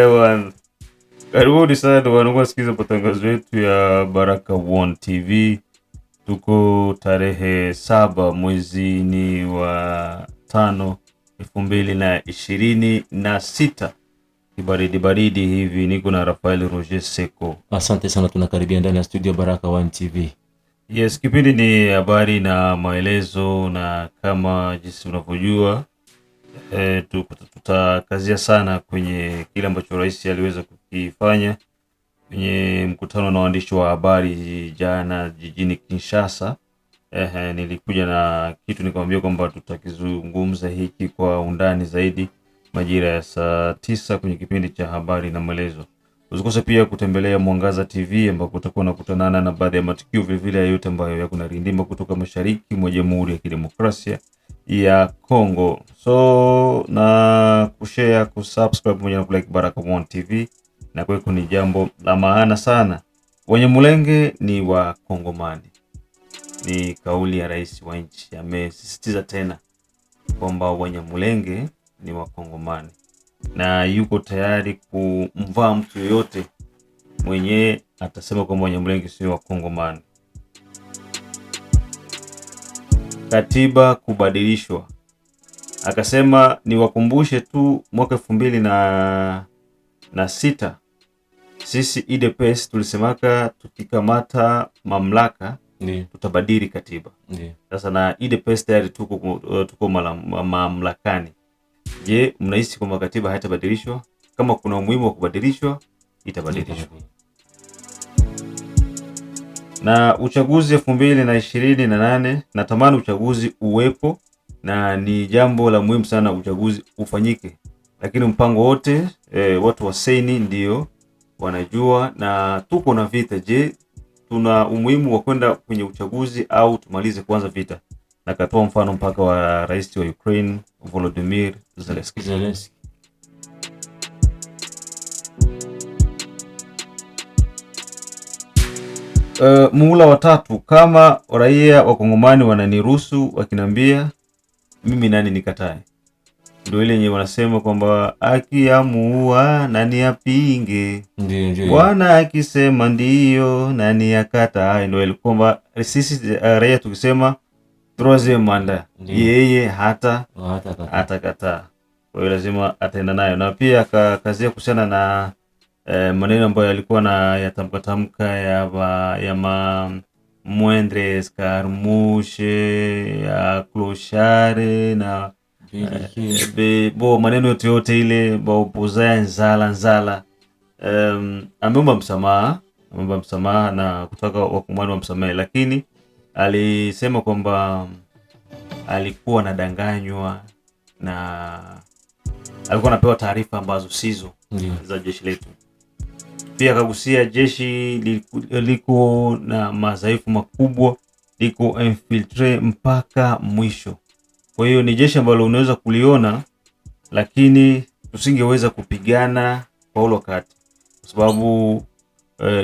Bwana. Karibuni sana wanaosikiza matangazo yetu ya Baraka One TV. Tuko tarehe 7 mwezi ni wa 5 2026. Baridi hivi, niko na Rafael Roger Seko. Asante sana, tunakaribia ndani ya studio Baraka One TV. Yes, kipindi ni habari na maelezo, na kama jinsi unavyojua tutakazia sana kwenye kile ambacho rais aliweza kukifanya kwenye mkutano na waandishi wa habari jana jijini Kinshasa. Nilikuja na kitu nikamwambia kwamba tutakizungumza hiki kwa undani zaidi majira ya saa 9 kwenye kipindi cha habari na maelezo. Usikose pia kutembelea Mwangaza TV ambapo utakuwa unakutanana na baadhi ya matukio vile vile yote ambayo yako na rindima kutoka mashariki mwa Jamhuri ya Kidemokrasia ya Kongo. So na kushare, kusubscribe pamoja na kulike Baraka One TV, na kweko ni jambo la maana sana. Wanyamulenge ni wa Kongomani. Ni kauli ya rais wa nchi, amesisitiza tena kwamba Wanyamulenge ni wa Kongomani na yuko tayari kumvaa mtu yoyote mwenye atasema kwamba Wanyamulenge sio wa Kongomani. Katiba kubadilishwa, akasema ni wakumbushe tu mwaka 2006 sisi IDPS tulisemaka tukikamata mamlaka tutabadili katiba. Sasa na IDPS tayari tuko mamlakani. Je, mnahisi kwamba katiba haitabadilishwa? Kama kuna umuhimu wa kubadilishwa, itabadilishwa. Na uchaguzi 2028, natamani uchaguzi uwepo na ni jambo la muhimu sana uchaguzi ufanyike, lakini mpango wote watu wa Seni ndio wanajua, na tuko na vita. Je, tuna umuhimu wa kwenda kwenye uchaguzi au tumalize kwanza vita? Na katoa mfano mpaka wa rais wa Ukraine Volodymyr Zelensky. Muhula wa 3, kama raia wa Kongomani wananiruhusu wakinambia mimi nani nikatae? Ndio ile yenye wanasema kwamba akiamua nani apinge, Bwana akisema ndio nani akatae. Ndio ile kwamba sisi raia tukisema troisieme mandat yeye hata kataa. Kwa hiyo lazima ataenda nayo, na pia akakazia kuhusiana na maneno ambayo yalikuwa na yatamka ya mwendre escarmouche ya clochard na maneno yote ile baopozaya nzala. Ameomba msamaha na kutaka Wakongomani wa msamaha, lakini alisema kwamba alikuwa anadanganywa na alikuwa anapewa taarifa ambazo sizo za jeshi letu. Pia akagusia jeshi liko na madhaifu makubwa, liko infiltre mpaka mwisho. Kwa hiyo ni jeshi ambalo unaweza kuliona, lakini tusingeweza kupigana kwa ule wakati, kwa sababu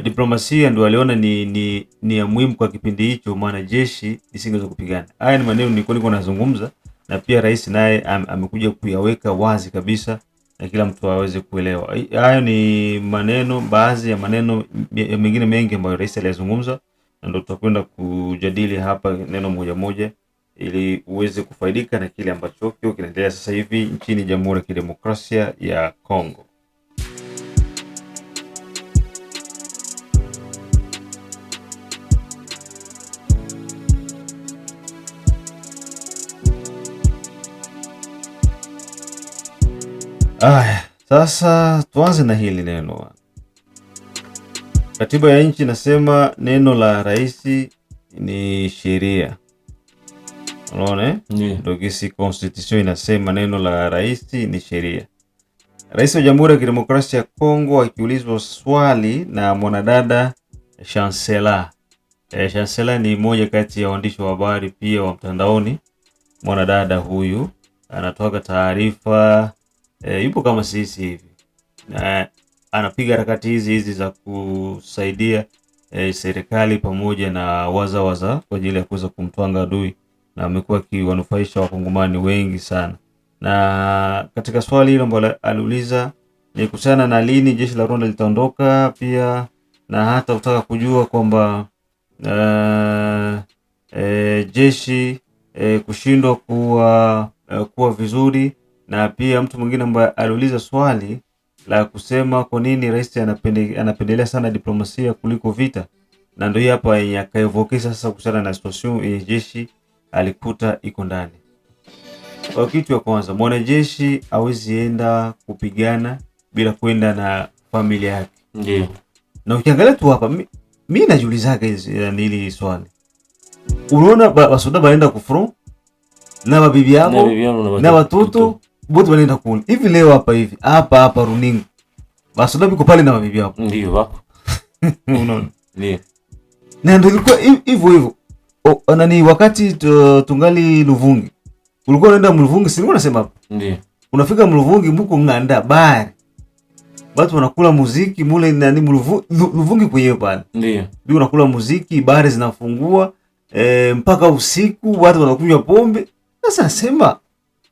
diplomasia ndio aliona ni ya muhimu kwa kipindi hicho, maana jeshi lisingeweza kupigana. Haya ni maneno niko nazungumza, na pia rais naye amekuja kuyaweka wazi kabisa na kila mtu aweze kuelewa. Hayo ni maneno, baadhi ya maneno mengine mengi ambayo rais aliyazungumza, na ndio tutakwenda kujadili hapa neno moja moja ili uweze kufaidika na kile ambacho kinaendelea sasa hivi nchini Jamhuri ya Kidemokrasia ya Kongo. Sasa tuanze na hili neno. Katiba ya nchi nasema neno la rais ni sheria. Unaona? Ndio kisi constitution inasema neno la rais ni sheria. Rais wa Jamhuri ya Kidemokrasia ya Kongo akiulizwa swali na mwanadada Chancellor. Chancellor ni mmoja kati ya waandishi wa habari pia wa mtandaoni. Mwanadada huyu anatoa taarifa, yupo kama sisi hivi, na anapiga harakati hizi za kusaidia serikali pamoja na waza kwa ajili ya kuweza kumtwanga adui, na amekuwa akiwanufaisha wakongomani wengi sana. Na katika swali hilo ambalo aliuliza ni kuhusiana na lini jeshi la Rwanda litaondoka, pia na hata kutaka kujua kwamba jeshi kushindwa kuwa vizuri, na pia mtu mwingine ambaye aliuliza swali la kusema kwa nini rais anapendelea sana diplomasia kuliko vita, na ndio hapa yenye akaevoke sasa kuhusiana na situation yenye jeshi alikuta iko ndani. Kwa kitu ya kwanza, mwanajeshi hawezi enda kupigana bila kwenda na familia yake. Ndiyo. Na ukiangalia tu hapa mimi najiulizaga hili swali. Unaona basoda baenda ku front na mabibi yao na watoto wote wanaenda kule. Hivi leo hapa runinga. Basoda biko pale na mabibi yao. Ndio wako. Unaona? Ndio. Na ndio ilikuwa hivyo. Nani wakati tungali Luvungi. Ulikuwa unaenda Mluvungi, si unasema hapo? Ndio. Unafika Mluvungi mko nganda bari. Watu wanakula muziki mule nani Luvungi kwenyewe pale. Ndio. Ndio unakula muziki, bari zinafungua mpaka usiku, watu wanakunywa pombe. Sasa nasema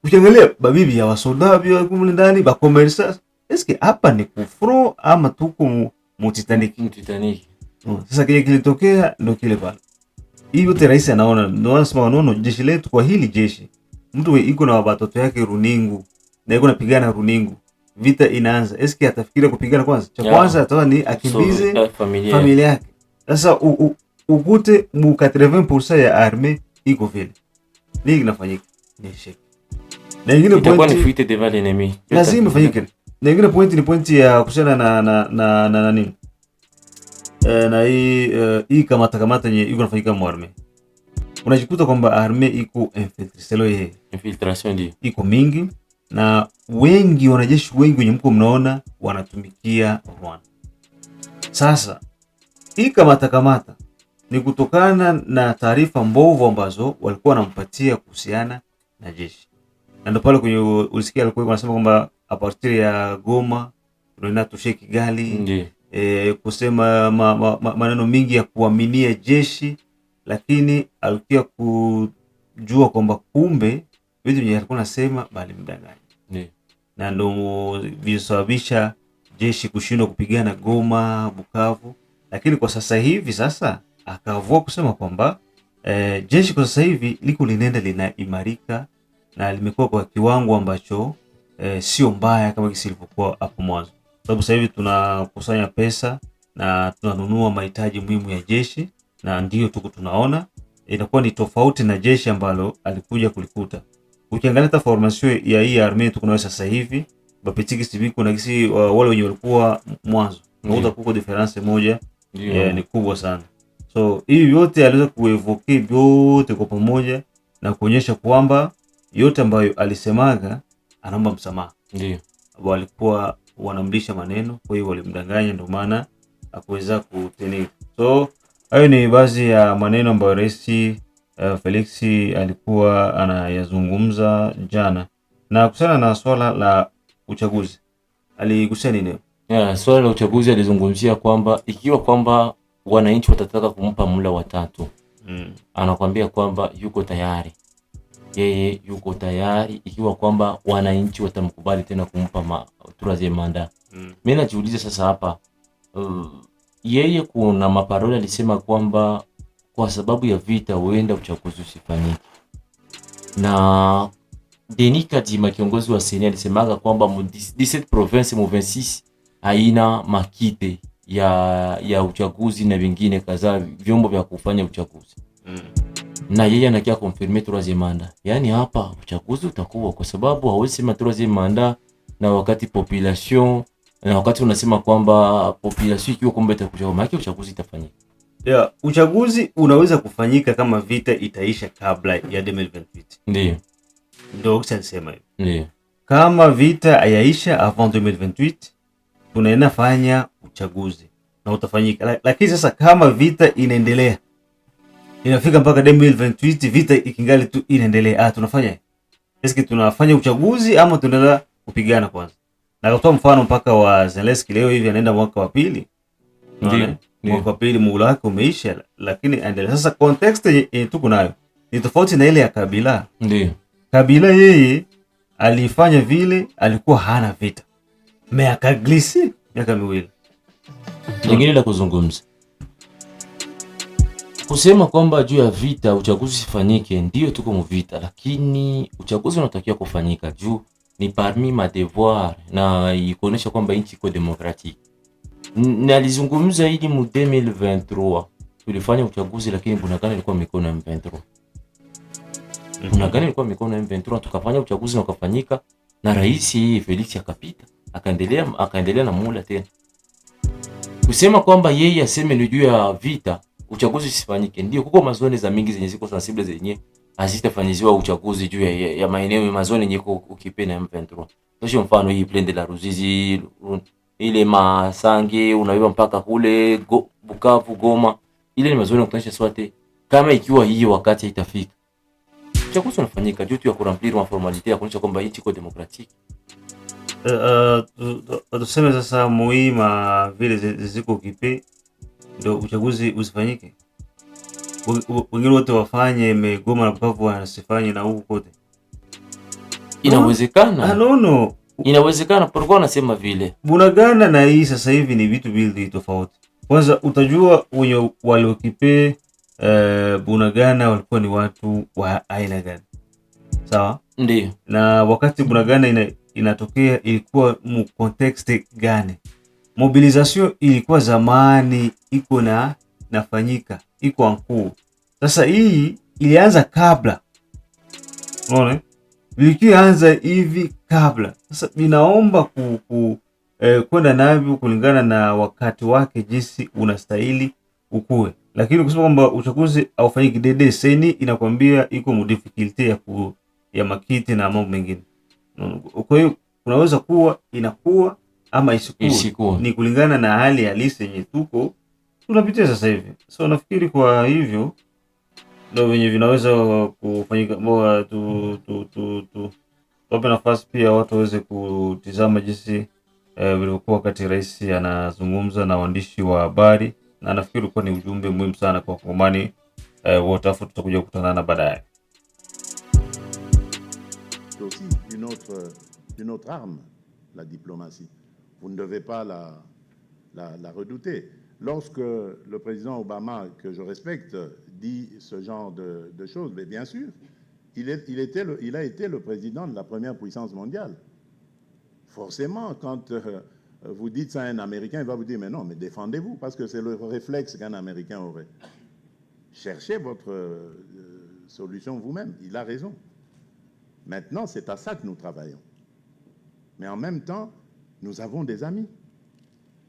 ukiangalia babibi ya wasoda bia kumule ndani ba commerce, eske hapa ni kufro ama tuko mu Titanic? Sasa kile kilitokea ndio kile pale. Hii yote rais anaona, ndio anasema wanaona jeshi letu, kwa hili jeshi mtu iko na watoto yake runingu na iko napigana runingu, vita inaanza, eske atafikiria kupigana kwanza? Cha kwanza atawa ni akimbize familia yake. Sasa ukute mu 80% ya armée iko vile, nini kinafanyika? Ni shake. Na nyingine point ni fuite devant l'ennemi, lazima ifanyike. Na nyingine point ni point ya kushana na nini na hii kamata yenye iko nafanyika mu armée. Unajikuta kwamba armée iko infiltration ndio iko mingi, na wengi wanajeshi wengi wenye mko mnaona wanatumikia Rwanda. Sasa hii kamata ni kutokana na taarifa mbovu ambazo walikuwa wanampatia kuhusiana na jeshi, na ndio pale kwenye ulisikia alikuwa anasema kwamba a partir ya Goma tunaenda tushe Kigali, kusema maneno mingi ya kuaminia jeshi, lakini alikuwa kujua kwamba kumbe vitu vyenye alikuwa anasema bali mdanganya. Na ndio vilisababisha jeshi kushindwa kupigana Goma, Bukavu. Lakini kwa sasa hivi akavua kusema kwamba jeshi kwa sasa hivi liko linaenda linaimarika na limekuwa kwa kiwango ambacho sio mbaya kama kilivyokuwa hapo mwanzo. Sababu sasa hivi tunakusanya pesa na tunanunua mahitaji muhimu ya jeshi, na ndio tuko tunaona inakuwa ni tofauti na jeshi ambalo alikuja kulikuta. Ukiangalia hata formation ya hii army tuko nayo sasa hivi, bapetiki siviko na kisi wale wenye walikuwa mwanzo. Unaona kuko difference moja ni kubwa sana. So hivi yote aliweza kuevoke yote kwa pamoja na kuonyesha kwamba yote ambayo alisemaga anaomba msamaha. Ndio. Walikuwa wanamlisha maneno, kwa hiyo walimdanganya, ndio maana hakuweza kuteni. So hayo ni baadhi ya maneno ambayo Rais Felix alikuwa anayazungumza jana. Na kuhusiana na swala la uchaguzi, aligusia nini? Swala la uchaguzi alizungumzia kwamba ikiwa kwamba wananchi watataka kumpa muhula wa 3, anakuambia kwamba yuko tayari. Yeye yuko tayari ikiwa kwamba wananchi watamkubali tena kumpa troisième mandat. Mimi najiuliza sasa hapa, yeye kuna maparole alisema kwamba kwa sababu ya vita huenda uchaguzi usifanyike. Na Denis Kadima, kiongozi wa Seni, alisemaga kwamba 17 province mu 26 haina makite ya uchaguzi na vingine kadhaa vyombo vya kufanya uchaguzi. Na yeye anakia confirmer troisième mandat. Yaani hapa uchaguzi utakuwa, kwa sababu hawezi sema troisième mandat na wakati population, na wakati unasema kwamba population ikiwa kwamba itakuja, maana uchaguzi itafanyika. Uchaguzi unaweza kufanyika kama vita itaisha kabla ya 2028. Ndio kusema hivyo. Ndio. Kama vita hayaisha avant 2028 tunaenda fanya uchaguzi na utafanyika. Lakini sasa kama vita inaendelea, inafika mpaka 2028 vita ikingali tu inaendelea, tunafanya eske tunafanya uchaguzi ama tunaendelea kupigana kwanza? Na kutoa mfano mpaka wa Zelensky leo hivi anaenda mwaka wa 2. Ndio. mwaka pili muhula wake umeisha, lakini endelea. Sasa context yenye tuko nayo ni tofauti na ile ya Kabila. Ndio. Kabila yeye alifanya vile, alikuwa hana vita. Miaka glisi, miaka miwili. Lingine la kuzungumza. Kusema kwamba juu ya vita uchaguzi sifanyike, ndio tuko mu vita, lakini uchaguzi unatakiwa kufanyika juu ni parmi ma devoir na ikuonesha kwamba nchi iko demokratiki. Nalizungumza hili mu 2023 tulifanya uchaguzi, lakini Bunagana ilikuwa mikono ya M23. Bunagana ilikuwa mikono ya M23, tukafanya uchaguzi na ukafanyika na rais Felix akapita, akaendelea na muhula tena. Kusema kwamba yeye aseme ni juu ya vita uchaguzi sifanyike, ndio kuko mazone za mingi zenye ziko sensible zenye hazitafanyiziwa uchaguzi juu ya maeneo ya mazone yenye ukipenda M23. Sio mfano hii Plaine de la Ruzizi, ile Masange unaiba mpaka kule Bukavu, Goma, ile ni mazone kutanisha swate. Kama ikiwa hiyo wakati itafika, uchaguzi unafanyika juu tu ya kuremplir ma formalite ya kuonyesha kwamba nchi iko demokratiki. Tuseme sasa muhimu vile ziko kipe ndio uchaguzi usifanyike. Wengine wote wafanye Goma na Bukavu wanasifanye na huko kote. Inawezekana. No. Inawezekana, pourquoi nasema vile? Bunagana na hii sasa hivi ni vitu mbili tofauti. Kwanza utajua wenye waliokipe Bunagana walikuwa ni watu wa aina gani. Sawa? Ndio. Na wakati Bunagana inatokea ilikuwa mu context gani? Mobilisation ilikuwa zamani iko nafanyika, iko ankuu. Sasa hii ilianza kabla. Unaona? Ilikianza hivi kabla. Sasa ninaomba kwenda navyo kulingana na wakati wake jinsi unastahili ukue. Lakini kusema kwamba uchaguzi haufanyiki dede seni inakwambia iko mu difficulty ya makiti na mambo mengine. Kwa hiyo kunaweza kuwa inakuwa ama isikuwe. Ni kulingana na hali halisi yenye tunapitia sasa hivi. So nafikiri kwa hivyo ndio venye vinaweza kufanyika. Bora tuwape nafasi pia watu waweze kutizama jinsi vilivyokuwa wakati rais anazungumza na waandishi wa habari, na nafikiri ulikuwa ni ujumbe muhimu sana kwa Wakongomani wote. Afu tutakuja kukutana baadaye. C'est aussi une autre arme, la diplomatie. Vous ne devez pas la redouter. Lorsque le président Obama, que je respecte, dit ce genre de choses, mais bien sûr, il a été le président de la première puissance mondiale. Forcément, quand vous dites ça à un Américain, il va vous dire, mais non, mais défendez-vous, parce que c'est le réflexe qu'un Américain aurait. Cherchez votre solution vous-même. Il a raison. Maintenant, c'est à ça que nous travaillons. Mais en même temps, nous avons des amis.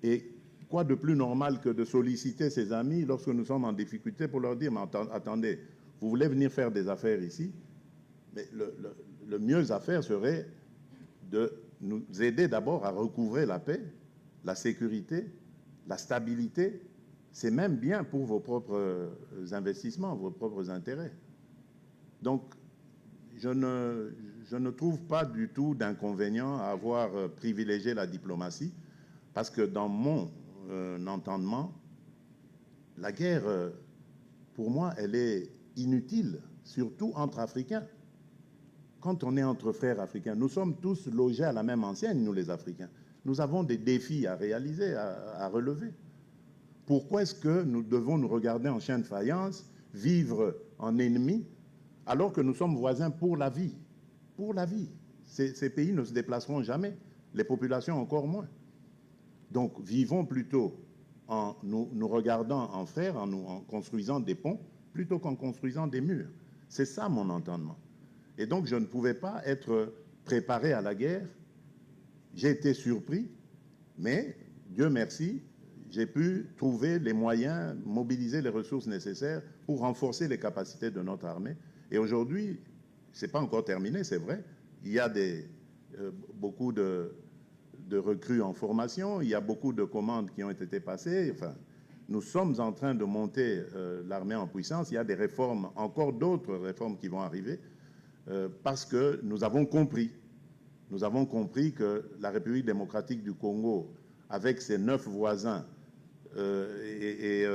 Et quoi de plus normal que de solliciter ces amis lorsque nous sommes en difficulté pour leur dire, mais attendez, vous voulez venir faire des affaires ici? Mais le mieux à faire serait de nous aider d'abord à recouvrer la paix, la sécurité, la stabilité. C'est même bien pour vos propres investissements, vos propres intérêts. Donc, je ne trouve pas du tout d'inconvénient à avoir privilégié la diplomatie, parce que dans mon entendement, la guerre, pour moi, elle est inutile, surtout entre Africains. Quand on est entre frères africains, nous sommes tous logés à la même enseigne, nous les Africains. Nous avons des défis à réaliser, à relever. Pourquoi est-ce que nous devons nous regarder en chien de faïence, vivre en ennemis, alors que nous sommes voisins pour la vie? Pour la vie. Ces pays ne se déplaceront jamais, les populations encore moins. Donc vivons plutôt en nous regardant en frères, en construisant des ponts, plutôt qu'en construisant des murs. C'est ça mon entendement. Et donc je ne pouvais pas être préparé à la guerre. J'ai été surpris, mais Dieu merci, j'ai pu trouver les moyens, mobiliser les ressources nécessaires pour renforcer les capacités de notre armée. Et aujourd'hui, ce n'est pas encore terminé, c'est vrai. Il y a beaucoup de recrues en formation, il y a beaucoup de commandes qui ont été passées. Enfin, nous sommes en train de monter l'armée en puissance. Il y a des réformes, encore d'autres réformes qui vont arriver, parce que nous avons compris que la République démocratique du Congo, avec ses 9 voisins, et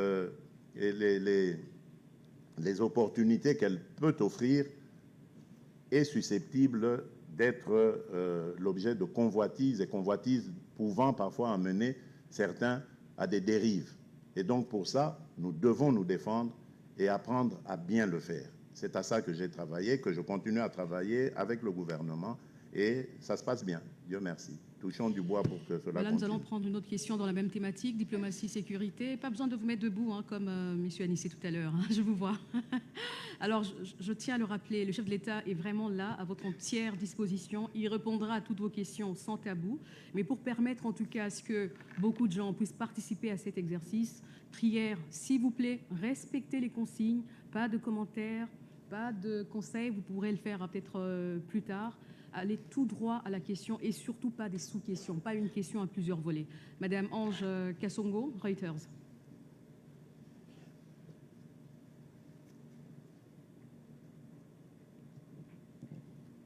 les opportunités qu'elle peut offrir est susceptible d'être l'objet de convoitises, et convoitises pouvant parfois amener certains à des dérives. Et donc pour ça, nous devons nous défendre et apprendre à bien le faire. C'est à ça que j'ai travaillé, que je continue à travailler avec le gouvernement, et ça se passe bien, Dieu merci. Touchons du bois pour que cela continue. Nous allons prendre une autre question dans la même thématique, diplomatie, sécurité. Pas besoin de vous mettre debout, hein, comme M. Anissé tout à l'heure, hein, je vous vois. Alors, je tiens à le rappeler, le chef de l'État est vraiment là, à votre entière disposition. Il répondra à toutes vos questions sans tabou. Mais pour permettre, en tout cas, à ce que beaucoup de gens puissent participer à cet exercice, prière, s'il vous plaît, respectez les consignes, pas de commentaires, pas de conseils, vous pourrez le faire peut-être plus tard. Allez tout droit à la question et surtout pas des sous-questions, pas une question à plusieurs volets. Madame Ange Kassongo, Reuters.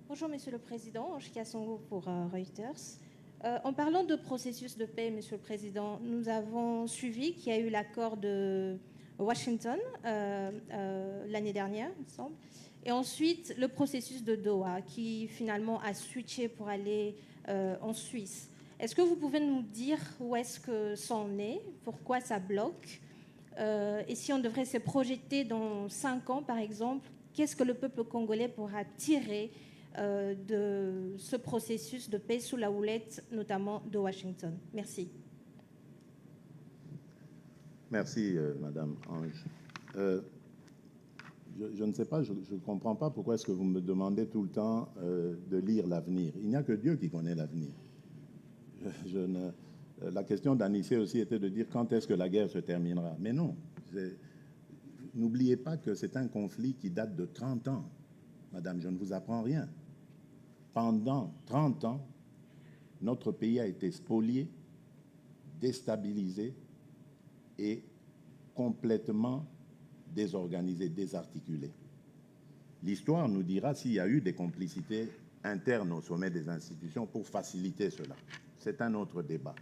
Bonjour Monsieur le Président, Ange Kassongo pour Reuters. En parlant de processus de paix, Monsieur le Président, nous avons suivi qu'il y a eu l'accord de Washington l'année dernière, il me semble. Et ensuite, le processus de Doha, qui finalement a switché pour aller en Suisse. Est-ce que vous pouvez nous dire où est-ce que ça en est? Pourquoi ça bloque? Et si on devrait se projeter dans 5 ans, par exemple, qu'est-ce que le peuple congolais pourra tirer de ce processus de paix sous la houlette, notamment de Washington? Merci. Merci, Madame Ange. Je ne sais pas, je ne comprends pas pourquoi est-ce que vous me demandez tout le temps de lire l'avenir. Il n'y a que Dieu qui connaît l'avenir. La question d'Anissé aussi était de dire quand est-ce que la guerre se terminera. Mais non, n'oubliez pas que c'est un conflit qui date de 30 ans. Madame, je ne vous apprends rien. Pendant 30 ans, notre pays a été spolié, déstabilisé et complètement désorganisé, désarticulé. L'histoire nous dira s'il y a eu des complicités internes au sommet des institutions pour faciliter cela. C'est un autre débat.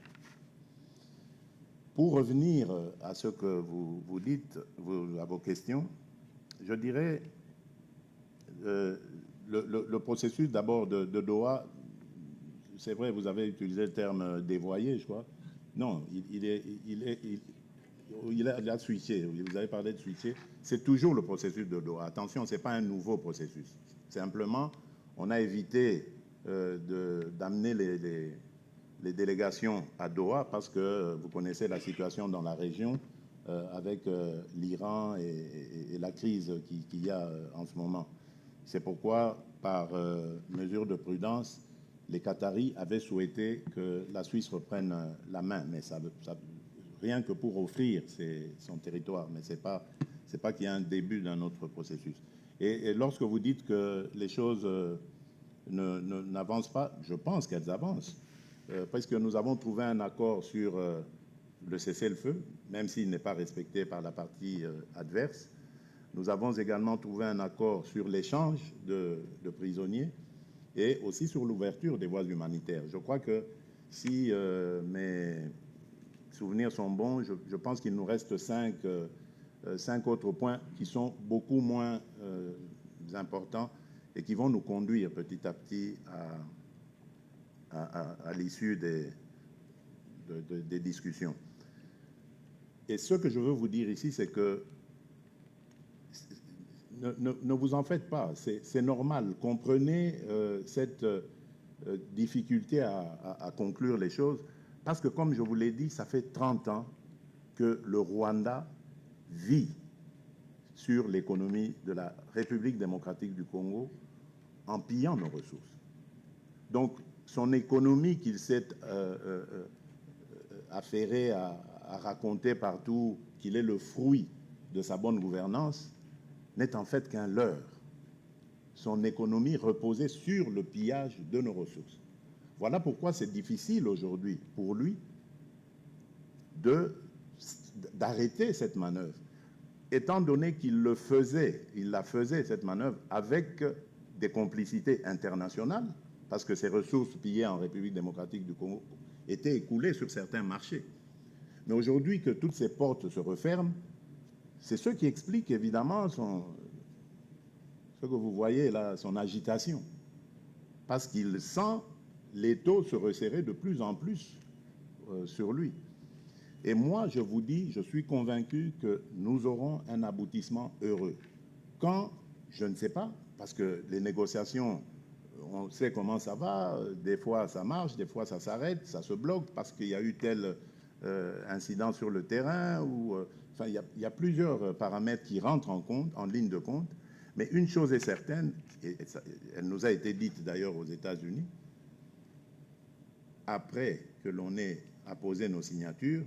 Pour revenir à ce que vous dites, à vos questions, je dirais le processus d'abord de Doha, c'est vrai, vous avez utilisé le terme dévoyé, je crois. Non, il a switché, vous avez parlé de switcher, c'est toujours le processus de Doha. Attention, ce n'est pas un nouveau processus. Simplement, on a évité d'amener les délégations à Doha parce que vous connaissez la situation dans la région avec l'Iran et la crise qu'il y a en ce moment. C'est pourquoi, par mesure de prudence, les Qataris avaient souhaité que la Suisse reprenne la main, mais ça rien que pour offrir son territoire, mais c'est pas qu'il y a un début d'un autre processus. Et lorsque vous dites que les choses n'avancent pas, je pense qu'elles avancent, parce que nous avons trouvé un accord sur le cessez-le-feu, même s'il n'est pas respecté par la partie adverse. Nous avons également trouvé un accord sur l'échange de prisonniers et aussi sur l'ouverture des voies humanitaires. Je crois que si mes souvenirs sont bons, je pense qu'il nous reste 5 autres points qui sont beaucoup moins importants et qui vont nous conduire petit à petit à l'issue des discussions. Et ce que je veux vous dire ici, c'est que ne vous en faites pas, c'est normal. Comprenez cette difficulté à conclure les choses, parce que, comme je vous l'ai dit, ça fait 30 ans que le Rwanda vit sur l'économie de la République démocratique du Congo en pillant nos ressources. Donc, son économie qu'il s'est affairé à raconter partout qu'il est le fruit de sa bonne gouvernance n'est en fait qu'un leurre. Son économie reposait sur le pillage de nos ressources. Voilà pourquoi c'est difficile aujourd'hui pour lui d'arrêter cette manœuvre, étant donné qu'il la faisait cette manœuvre avec des complicités internationales, parce que ces ressources pillées en République démocratique du Congo étaient écoulées sur certains marchés. Mais aujourd'hui, que toutes ces portes se referment, c'est ce qui explique évidemment ce que vous voyez là, son agitation. Parce qu'il sent l'étau se resserrer de plus en plus sur lui. Et moi, je vous dis, je suis convaincu que nous aurons un aboutissement heureux. Quand, je ne sais pas, parce que les négociations, on sait comment ça va, des fois ça marche, des fois ça s'arrête, ça se bloque parce qu'il y a eu tel incident sur le terrain, ou, enfin, il y a plusieurs paramètres qui rentrent en ligne de compte. Mais une chose est certaine, et elle nous a été dite d'ailleurs aux États-Unis, après que l'on ait apposé nos signatures,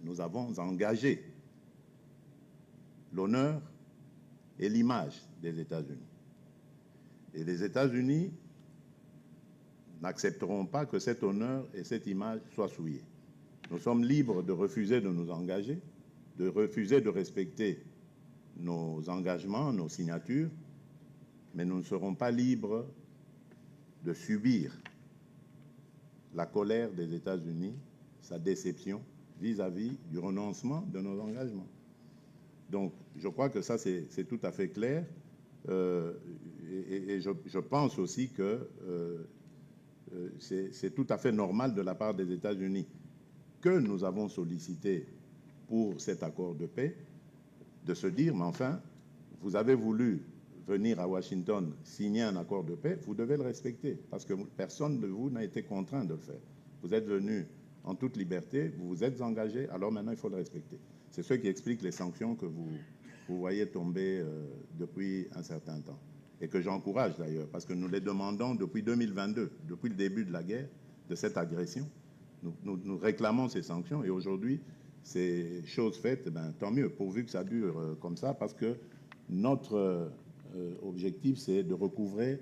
nous avons engagé l'honneur et l'image des États-Unis. Et les États-Unis n'accepteront pas que cet honneur et cette image soient souillés. Nous sommes libres de refuser de nous engager, de refuser de respecter nos engagements, nos signatures, mais nous ne serons pas libres de subir la colère des États-Unis, sa déception vis-à-vis du renoncement de nos engagements. Donc, je crois que ça, c'est tout à fait clair. Et je pense aussi que c'est tout à fait normal de la part des États-Unis que nous avons sollicité pour cet accord de paix, de se dire, mais enfin, vous avez voulu venir à Washington signer un accord de paix, vous devez le respecter, parce que personne de vous n'a été contraint de le faire. Vous êtes venu en toute liberté, vous vous êtes engagé, alors maintenant il faut le respecter. C'est ce qui explique les sanctions que vous voyez tomber depuis un certain temps, et que j'encourage d'ailleurs, parce que nous les demandons depuis 2022, depuis le début de la guerre, de cette agression. Nous réclamons ces sanctions, et aujourd'hui, c'est chose faite, ben, tant mieux, pourvu que ça dure comme ça, parce que notre objectif, c'est de recouvrer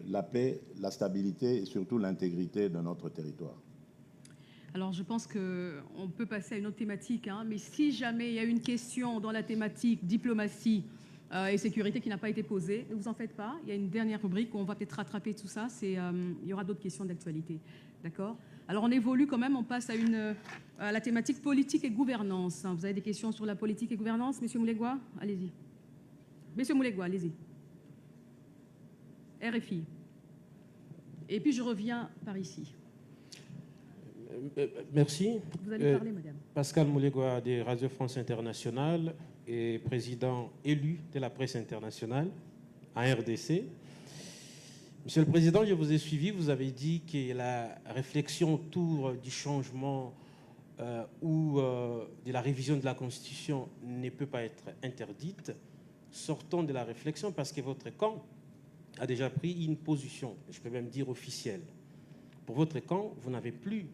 la paix, la stabilité et surtout l'intégrité de notre territoire. Alors, je pense qu'on peut passer à une autre thématique, hein, mais si jamais il y a une question dans la thématique diplomatie et sécurité qui n'a pas été posée, ne vous en faites pas. Il y a une dernière rubrique où on va peut-être rattraper tout ça. Il y aura d'autres questions d'actualité. D'accord ? Alors, on évolue quand même. On passe à la thématique politique et gouvernance. Vous avez des questions sur la politique et gouvernance, Monsieur Moulegua ? Allez-y. Monsieur Moulegua, allez-y. RFI. Et puis, je reviens par ici. Merci. Vous allez parler, madame. Pascal Moulegua de Radio France Internationale et président élu de la presse internationale en RDC. Monsieur le Président, je vous ai suivi. Vous avez dit que la réflexion autour du changement ou de la révision de la Constitution ne peut pas être interdite. Sortons de la réflexion parce que votre camp a déjà pris une position, je peux même dire officielle. Pour votre camp, vous n'avez plus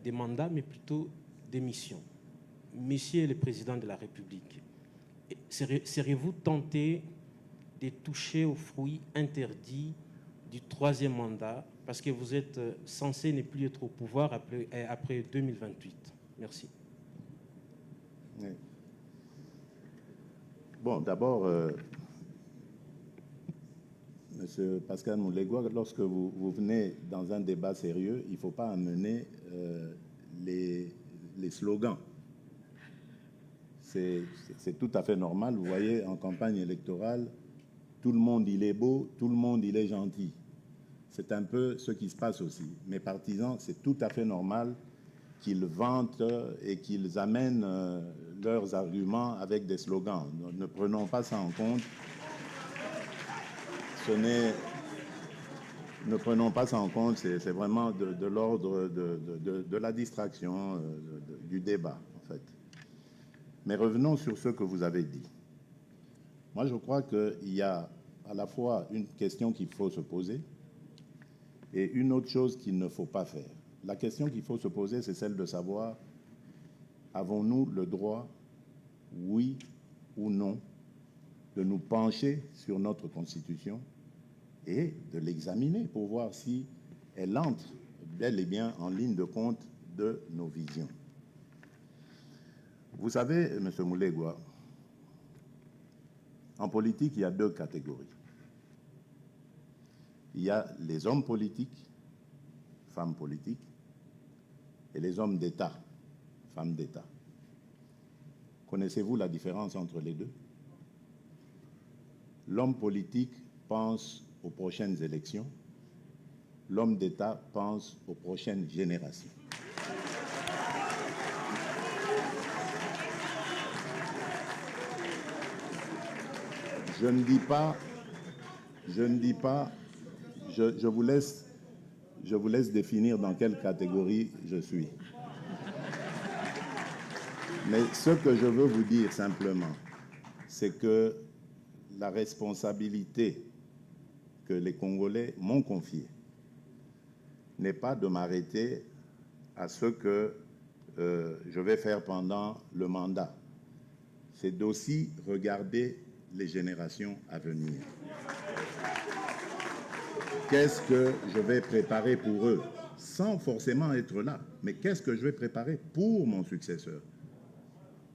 des mandats, mais plutôt des missions. Monsieur le Président de la République, serez-vous tenté de toucher aux fruits interdits du troisième mandat, parce que vous êtes censé ne plus être au pouvoir après 2028? Merci. Oui. Bon, d'abord, Monsieur Pascal Moulegua, lorsque vous venez dans un débat sérieux, il ne faut pas amener les slogans. C'est tout à fait normal. Vous voyez, en campagne électorale, tout le monde, il est beau, tout le monde, il est gentil. C'est un peu ce qui se passe aussi. Mes partisans, c'est tout à fait normal qu'ils vantent et qu'ils amènent leurs arguments avec des slogans. Ne prenons pas ça en compte. Ne prenons pas ça en compte, c'est vraiment de l'ordre de la distraction, du débat, en fait. Mais revenons sur ce que vous avez dit. Moi, je crois qu'il y a à la fois une question qu'il faut se poser et une autre chose qu'il ne faut pas faire. La question qu'il faut se poser, c'est celle de savoir, avons-nous le droit, oui ou non, de nous pencher sur notre Constitution et de l'examiner pour voir si elle entre bel et bien en ligne de compte de nos visions. Vous savez, M. Moulegua, en politique, il y a deux catégories. Il y a les hommes politiques, femmes politiques, et les hommes d'État, femmes d'État. Connaissez-vous la différence entre les deux? L'homme politique pense aux prochaines élections, l'homme d'État pense aux prochaines générations. Je ne dis pas, je vous laisse définir dans quelle catégorie je suis. Mais ce que je veux vous dire simplement, c'est que la responsabilité que les Congolais m'ont confiée n'est pas de m'arrêter à ce que je vais faire pendant le mandat. C'est d'aussi regarder les générations à venir. Qu'est-ce que je vais préparer pour eux, sans forcément être là, mais qu'est-ce que je vais préparer pour mon successeur?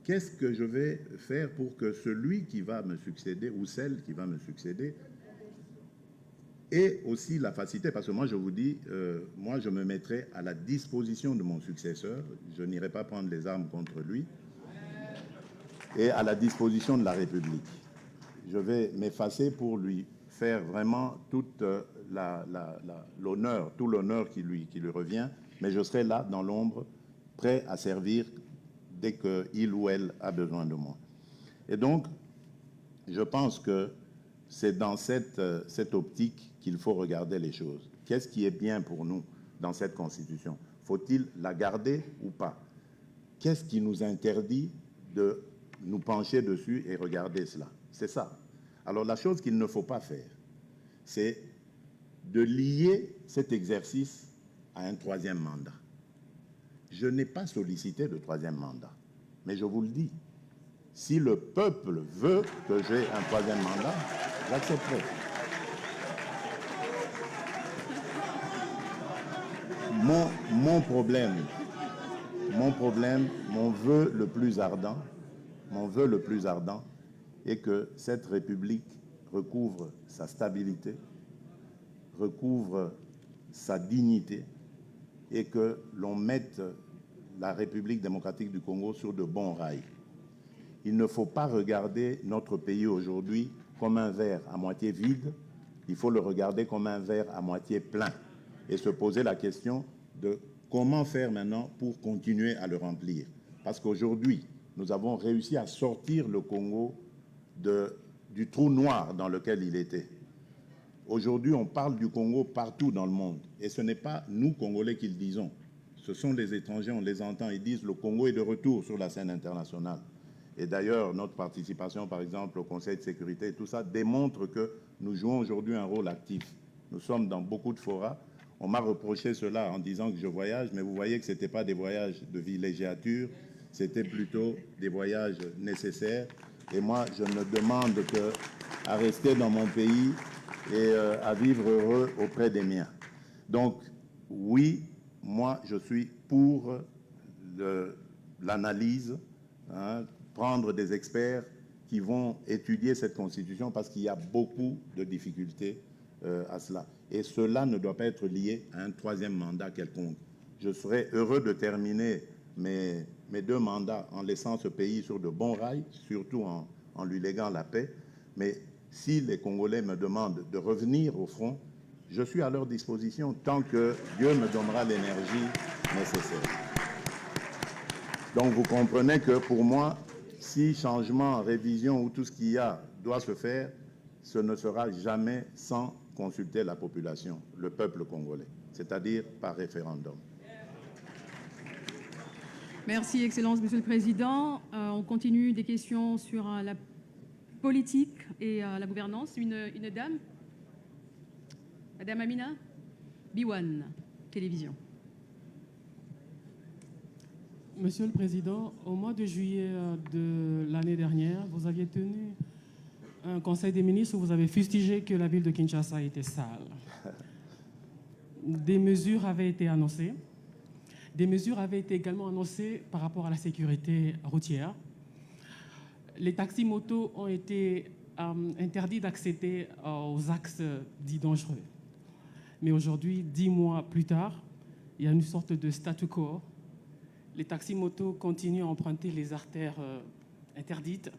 Qu'est-ce que je vais faire pour que celui qui va me succéder ou celle qui va me succéder ait aussi la facilité? Parce que moi, je vous dis, moi, je me mettrai à la disposition de mon successeur. Je n'irai pas prendre les armes contre lui. Et à la disposition de la République. Je vais m'effacer pour lui faire vraiment toute l'honneur, tout l'honneur qui lui revient, mais je serai là dans l'ombre, prêt à servir dès qu'il ou elle a besoin de moi. Et donc, je pense que c'est dans cette optique qu'il faut regarder les choses. Qu'est-ce qui est bien pour nous dans cette Constitution? Faut-il la garder ou pas? Qu'est-ce qui nous interdit de nous pencher dessus et regarder cela? C'est ça. Alors la chose qu'il ne faut pas faire, c'est de lier cet exercice à un troisième mandat. Je n'ai pas sollicité de troisième mandat, mais je vous le dis, si le peuple veut que j'ai un troisième mandat, j'accepterai. Mon problème, mon vœu le plus ardent est que cette République recouvre sa stabilité, recouvre sa dignité et que l'on mette la République démocratique du Congo sur de bons rails. Il ne faut pas regarder notre pays aujourd'hui comme un verre à moitié vide, il faut le regarder comme un verre à moitié plein et se poser la question de comment faire maintenant pour continuer à le remplir. Parce qu'aujourd'hui, nous avons réussi à sortir le Congo du trou noir dans lequel il était. Aujourd'hui, on parle du Congo partout dans le monde. Et ce n'est pas nous, Congolais, qui le disons. Ce sont les étrangers, on les entend, ils disent le Congo est de retour sur la scène internationale. Et d'ailleurs, notre participation, par exemple, au Conseil de sécurité, tout ça démontre que nous jouons aujourd'hui un rôle actif. Nous sommes dans beaucoup de forats. On m'a reproché cela en disant que je voyage, mais vous voyez que ce n'était pas des voyages de villégiature, c'était plutôt des voyages nécessaires. Et moi, je ne demande qu'à rester dans mon pays et à vivre heureux auprès des miens. Donc, oui, moi, je suis pour l'analyse, prendre des experts qui vont étudier cette Constitution parce qu'il y a beaucoup de difficultés à cela. Et cela ne doit pas être lié à un troisième mandat quelconque. Je serais heureux de terminer mes 2 mandats en laissant ce pays sur de bons rails, surtout en lui léguant la paix. Mais si les Congolais me demandent de revenir au front, je suis à leur disposition tant que Dieu me donnera l'énergie nécessaire. Donc vous comprenez que pour moi, si changement, révision ou tout ce qu'il y a doit se faire, ce ne sera jamais sans consulter la population, le peuple congolais, c'est-à-dire par référendum. Merci, Excellence, Monsieur le Président. On continue des questions sur la politique et la gouvernance. Une dame, Madame Amina Biwan, télévision. Monsieur le Président, au mois de juillet de l'année dernière, vous aviez tenu un conseil des ministres où vous avez fustigé que la ville de Kinshasa était sale. Des mesures avaient été annoncées. Des mesures avaient été également annoncées par rapport à la sécurité routière. Les taxis-motos ont été interdits d'accéder aux axes dits dangereux. Mais aujourd'hui, 10 mois plus tard, il y a une sorte de statu quo les taxis-motos continuent à emprunter les artères interdites.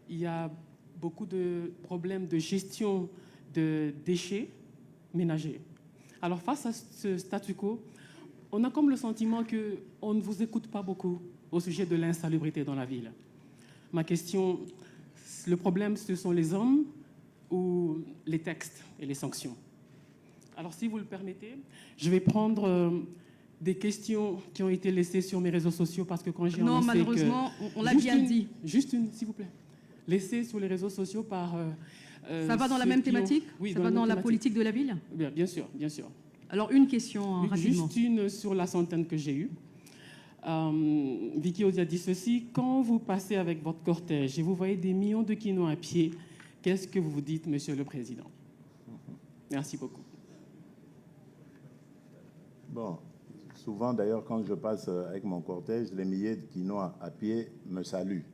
Il y a beaucoup de problèmes de gestion de déchets ménagers. Alors face à ce statu quo, on a comme le sentiment qu'on ne vous écoute pas beaucoup au sujet de l'insalubrité dans la ville. Ma question, le problème, ce sont les hommes ou les textes et les sanctions? Alors si vous le permettez, je vais prendre des questions qui ont été laissées sur mes réseaux sociaux parce que quand j'ai Non, annoncé malheureusement, on l'a bien dit. Juste une, s'il vous plaît. Laissées sur les réseaux sociaux par... ça va dans la même thématique? Oui, ça va dans la politique de la ville? Bien sûr, bien sûr. Alors, une question rapidement. Juste une sur la centaine que j'ai eue. Vicky Odia dit ceci: quand vous passez avec votre cortège et vous voyez des millions de quinoa à pied, qu'est-ce que vous vous dites, Monsieur le Président? Merci beaucoup. Bon, souvent d'ailleurs, quand je passe avec mon cortège, les milliers de quinoa à pied me saluent.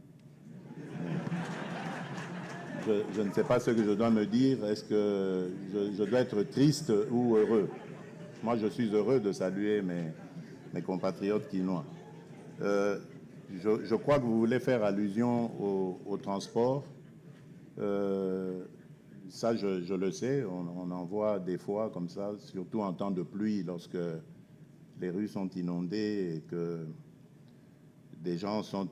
Je ne sais pas ce que je dois me dire. Est-ce que je dois être triste ou heureux? Moi, je suis heureux de saluer mes compatriotes quinois. Je crois que vous voulez faire allusion au transport. Ça, je le sais. On en voit des fois comme ça, surtout en temps de pluie, lorsque les rues sont inondées et que des gens sont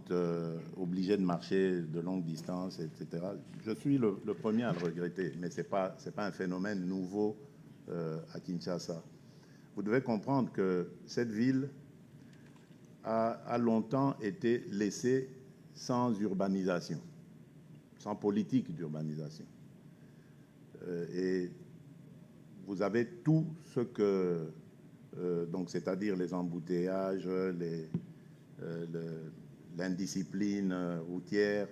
obligés de marcher de longues distances, etc. Je suis le premier à le regretter, mais ce n'est pas un phénomène nouveau à Kinshasa. Vous devez comprendre que cette ville a longtemps été laissée sans urbanisation, sans politique d'urbanisation. Et vous avez tout ce que, donc c'est-à-dire les embouteillages, l'indiscipline routière,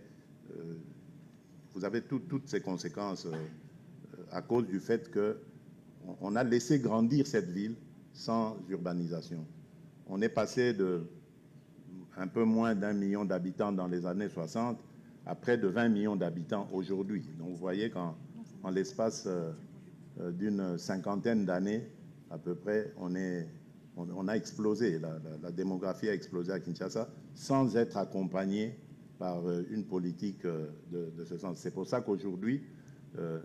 vous avez toutes ces conséquences à cause du fait qu'on a laissé grandir cette ville sans urbanisation. On est passé de un peu moins d'1 million d'habitants dans les années 60 à près de 20 millions d'habitants aujourd'hui. Donc vous voyez qu'en l'espace d'une cinquantaine d'années, à peu près, on a explosé, la démographie a explosé à Kinshasa sans être accompagnée par une politique de ce sens. C'est pour ça qu'aujourd'hui,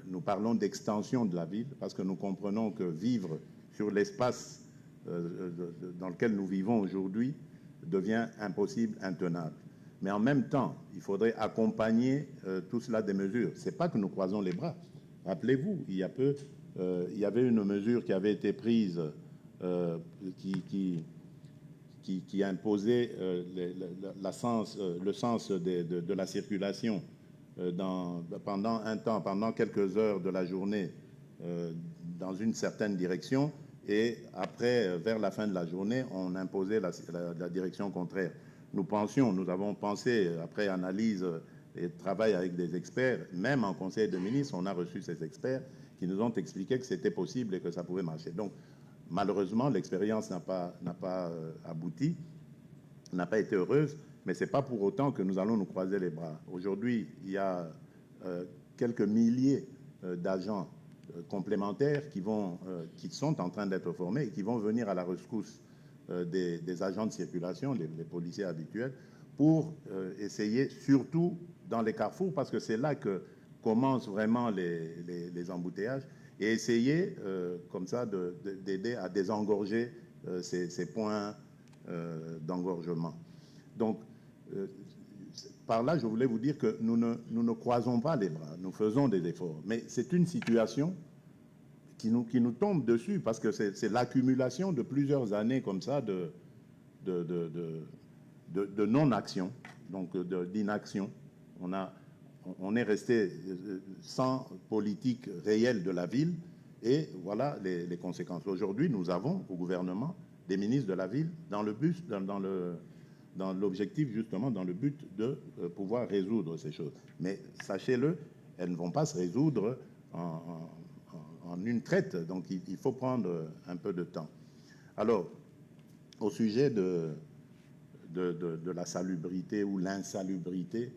nous parlons d'extension de la ville, parce que nous comprenons que vivre sur l'espace dans lequel nous vivons aujourd'hui devient impossible, intenable. Mais en même temps, il faudrait accompagner tout cela des mesures. Ce n'est pas que nous croisons les bras. Rappelez-vous, il y a peu, il y avait une mesure qui avait été prise qui imposait le sens de la circulation pendant un temps, pendant quelques heures de la journée dans une certaine direction, et après, vers la fin de la journée, on imposait la direction contraire. Nous avons pensé, après analyse et travail avec des experts, même en Conseil de ministres, on a reçu ces experts qui nous ont expliqué que c'était possible et que ça pouvait marcher. Donc, malheureusement, l'expérience n'a pas abouti, n'a pas été heureuse, mais ce n'est pas pour autant que nous allons nous croiser les bras. Aujourd'hui, il y a quelques milliers d'agents complémentaires qui sont en train d'être formés et qui vont venir à la rescousse des agents de circulation, les policiers habituels, pour essayer, surtout dans les carrefours, parce que c'est là que commencent vraiment les embouteillages, et essayer comme ça d'aider à désengorger ces points d'engorgement. Donc, par là, je voulais vous dire que nous ne croisons pas les bras, nous faisons des efforts. Mais c'est une situation qui nous tombe dessus, parce que c'est l'accumulation de plusieurs années comme ça de non-action, donc d'inaction. On est resté sans politique réelle de la ville, et voilà les conséquences. Aujourd'hui, nous avons au gouvernement des ministres de la ville dans l'objectif, justement, dans le but de pouvoir résoudre ces choses. Mais sachez-le, elles ne vont pas se résoudre en une traite, donc il faut prendre un peu de temps. Alors, au sujet de la salubrité ou l'insalubrité,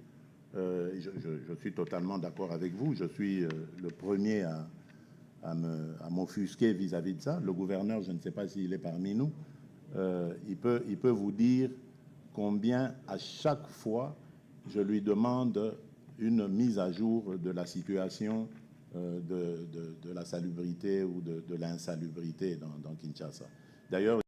je suis totalement d'accord avec vous. Je suis le premier à m'offusquer vis-à-vis de ça. Le gouverneur, je ne sais pas s'il est parmi nous, il peut vous dire combien à chaque fois je lui demande une mise à jour de la situation de la salubrité ou de l'insalubrité dans Kinshasa. D'ailleurs,